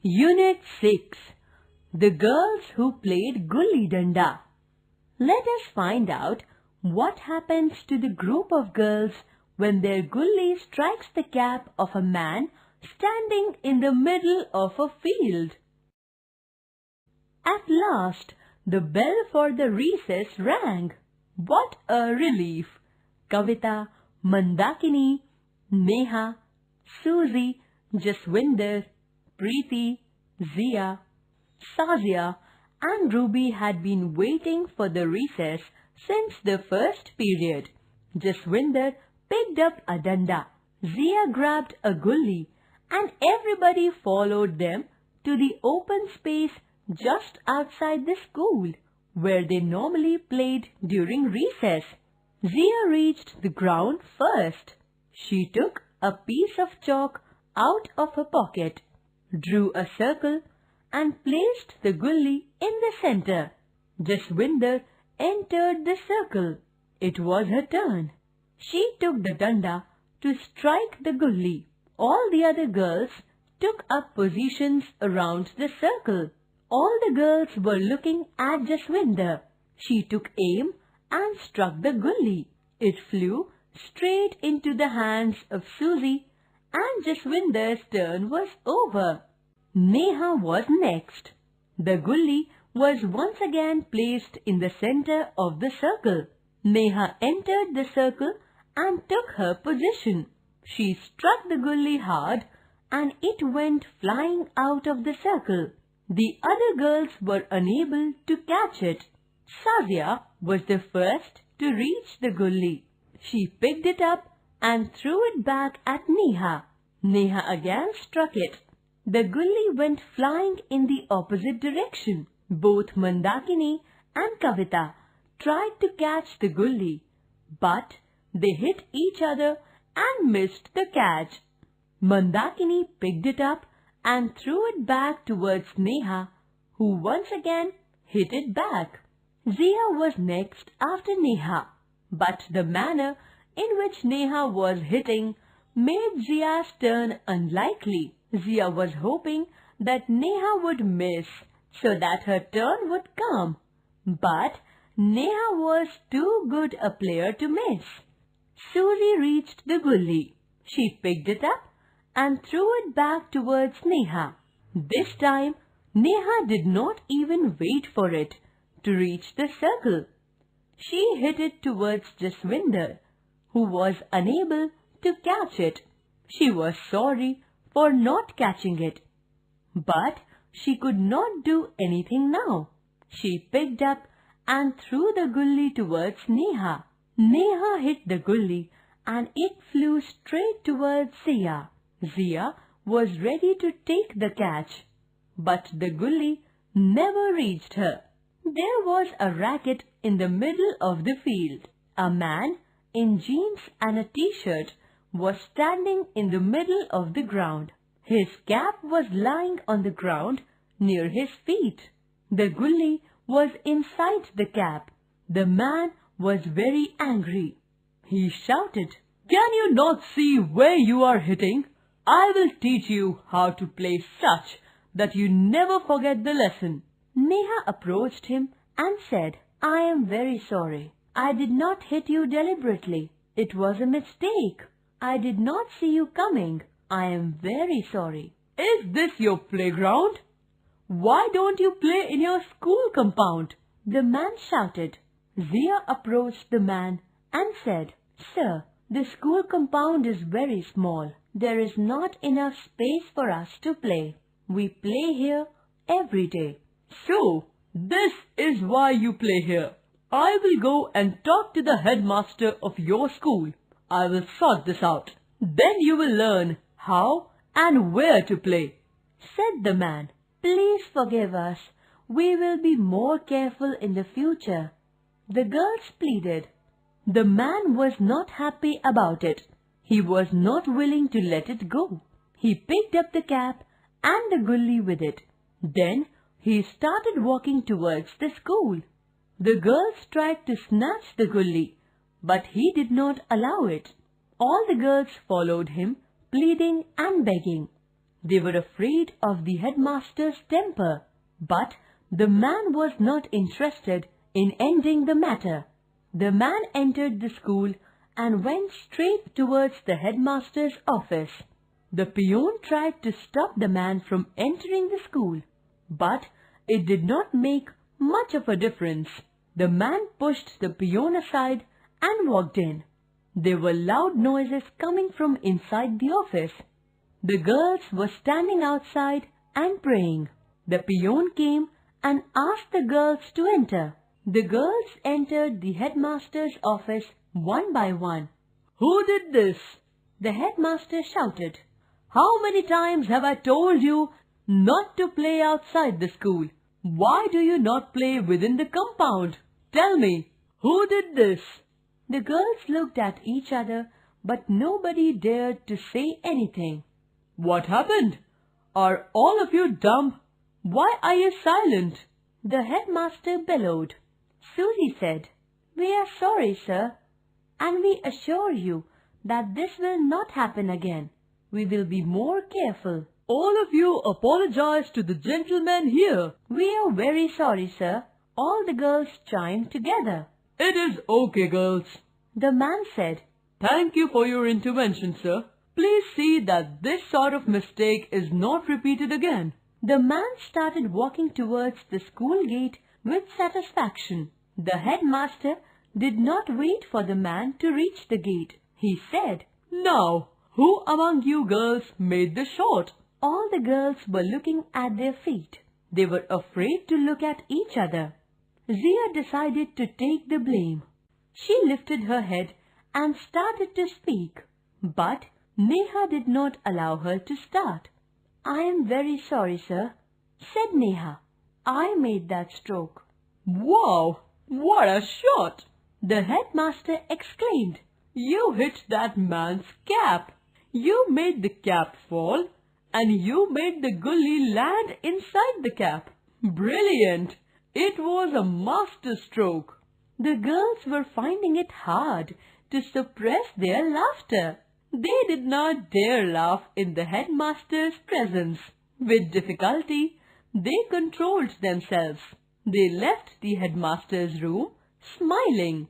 Unit 6. The girls who played Gulli Danda. Let us find out what happens to the group of girls when their gulli strikes the cap of a man standing in the middle of a field. At last, the bell for the recess rang. What a relief! Kavita, Mandakini, Neha, Susie, Jaswinder, Preeti, Zia, Sazia and Ruby had been waiting for the recess since the first period. Jaswinder picked up a danda, Zia grabbed a gulli, and everybody followed them to the open space just outside the school, where they normally played during recess. Zia reached the ground first. She took a piece of chalk out of her pocket, drew a circle and placed the gulli in the center. Jaswinder entered the circle. It was her turn. She took the danda to strike the gulli. All the other girls took up positions around the circle. All the girls were looking at Jaswinder. She took aim and struck the gulli. It flew straight into the hands of Susie, and Jaswinder's turn was over. Neha was next. The gulli was once again placed in the center of the circle. Neha entered the circle and took her position. She struck the gulli hard and it went flying out of the circle. The other girls were unable to catch it. Sazia was the first to reach the gulli. She picked it up and threw it back at Neha. Neha again struck it. The gulli went flying in the opposite direction. Both Mandakini and Kavita tried to catch the gulli, but they hit each other and missed the catch. Mandakini picked it up and threw it back towards Neha, who once again hit it back. Zia was next after Neha, but the manner in which Neha was hitting made Zia's turn unlikely. Zia was hoping that Neha would miss so that her turn would come, but Neha was too good a player to miss. Susie reached the gulli. She picked it up and threw it back towards Neha. This time, Neha did not even wait for it to reach the circle. She hit it towards Jaswinder, who was unable to catch it. She was sorry for not catching it, but she could not do anything now. She picked up and threw the gulli towards Neha. Neha hit the gulli and it flew straight towards Zia. Zia was ready to take the catch, but the gulli never reached her. There was a racket in the middle of the field. A man in jeans and a t-shirt was standing in the middle of the ground. His cap was lying on the ground near his feet. The gulli was inside the cap. The man was very angry. He shouted, "Can you not see where you are hitting? I will teach you how to play such that you never forget the lesson." Neha approached him and said, "I am very sorry. I did not hit you deliberately. It was a mistake. I did not see you coming. I am very sorry." "Is this your playground? Why don't you play in your school compound?" the man shouted. Zia approached the man and said, "Sir, the school compound is very small. There is not enough space for us to play. We play here every day." "So, this is why you play here. I will go and talk to the headmaster of your school. I will sort this out. Then you will learn how and where to play," said the man. "Please forgive us. We will be more careful in the future," the girls pleaded. The man was not happy about it. He was not willing to let it go. He picked up the cap and the gulli with it. Then he started walking towards the school. The girls tried to snatch the gulli, but he did not allow it. All the girls followed him, pleading and begging. They were afraid of the headmaster's temper, but the man was not interested in ending the matter. The man entered the school and went straight towards the headmaster's office. The peon tried to stop the man from entering the school, but it did not make much of a difference. The man pushed the peon aside and walked in. There were loud noises coming from inside the office. The girls were standing outside and praying. The peon came and asked the girls to enter. The girls entered the headmaster's office one by one. "Who did this?" the headmaster shouted. "How many times have I told you not to play outside the school? Why do you not play within the compound? Tell me, who did this?" The girls looked at each other, but nobody dared to say anything. "What happened? Are all of you dumb? Why are you silent?" the headmaster bellowed. Susie said, "We are sorry, sir, and we assure you that this will not happen again. We will be more careful." "All of you apologize to the gentleman here." "We are very sorry, sir," all the girls chimed together. "It is okay, girls," the man said. "Thank you for your intervention, sir. Please see that this sort of mistake is not repeated again." The man started walking towards the school gate with satisfaction. The headmaster did not wait for the man to reach the gate. He said, "Now, who among you girls made the shot?" All the girls were looking at their feet. They were afraid to look at each other. Zia decided to take the blame. She lifted her head and started to speak, but Neha did not allow her to start. "I am very sorry, sir," said Neha. "I made that stroke." "Wow, what a shot!" the headmaster exclaimed. "You hit that man's cap. You made the cap fall, and you made the gully land inside the cap. Brilliant! It was a master stroke." The girls were finding it hard to suppress their laughter. They did not dare laugh in the headmaster's presence. With difficulty, they controlled themselves. They left the headmaster's room, smiling.